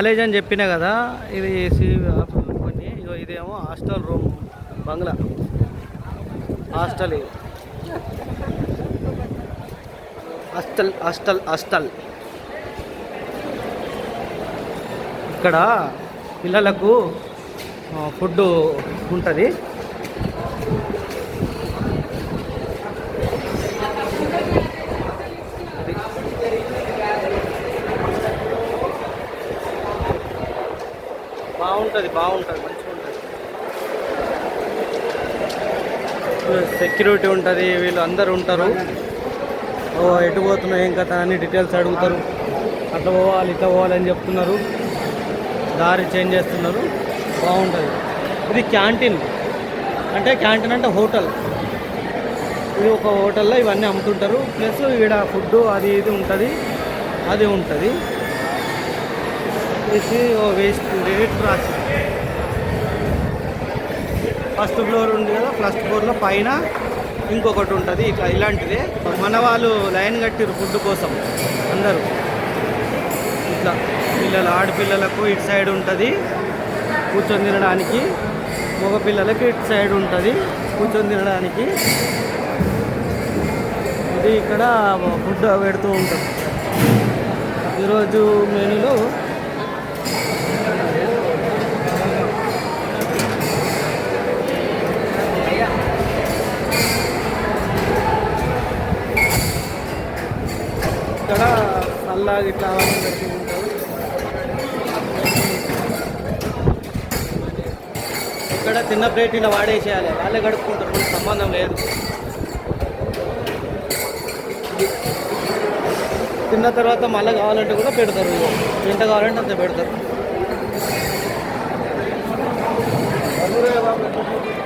College అని చెప్పినా కదా, ఇది కొన్ని ఇదేమో హాస్టల్ రూమ్, బంగ్లా హాస్టల్. ఇది హాస్టల్ హాస్టల్ హాస్టల్. ఇక్కడ పిల్లలకు ఫుడ్ ఉంటుంది. బాగుంటుంది మంచిగా ఉంటుంది. సెక్యూరిటీ ఉంటుంది, వీళ్ళు అందరు ఉంటారు. ఎటు పోతున్నావు ఏం కథ అని డీటెయిల్స్ అడుగుతారు. అట్లా పోవాలి ఇట్లా పోవాలి అని చెప్తున్నారు, దారి చేంజ్ చేస్తున్నారు. బాగుంటుంది. ఇది క్యాంటీన్ అంటే హోటల్. ఇది ఒక హోటల్లో ఇవన్నీ అమ్ముతుంటారు. ప్లస్ ఇక్కడ ఫుడ్ అది ఇది ఉంటుంది, అది ఉంటుంది. ఇది రేట్ రాసి ఫస్ట్ ఫ్లోర్ ఉంది కదా, ఫస్ట్ ఫ్లోర్లో పైన ఇంకొకటి ఉంటుంది. ఇలాంటిదే మన వాళ్ళు లైన్ కట్టిరు ఫుడ్ కోసం అందరూ. ఇట్లా ఆడపిల్లలకు ఇటు సైడ్ ఉంటుంది కూర్చొని తినడానికి, మగపిల్లలకి ఇటు సైడ్ ఉంటుంది కూర్చొని తినడానికి. ఇది ఇక్కడ ఫుడ్ పెడుతూ ఉంటాం. ఈరోజు మెనూలో ఇక్కడ చల్లగా ఇట్లా పెడుతూ ఉంటారు. ఇక్కడ తిన్న ప్లేట్ ఇలా వాడేసేయాలి, వాళ్ళే గడుపుకుంటారు, మనకు సంబంధం లేదు. తిన్న తర్వాత మళ్ళీ కావాలంటే కూడా పెడతారు, ఎంత కావాలంటే అంత పెడతారు.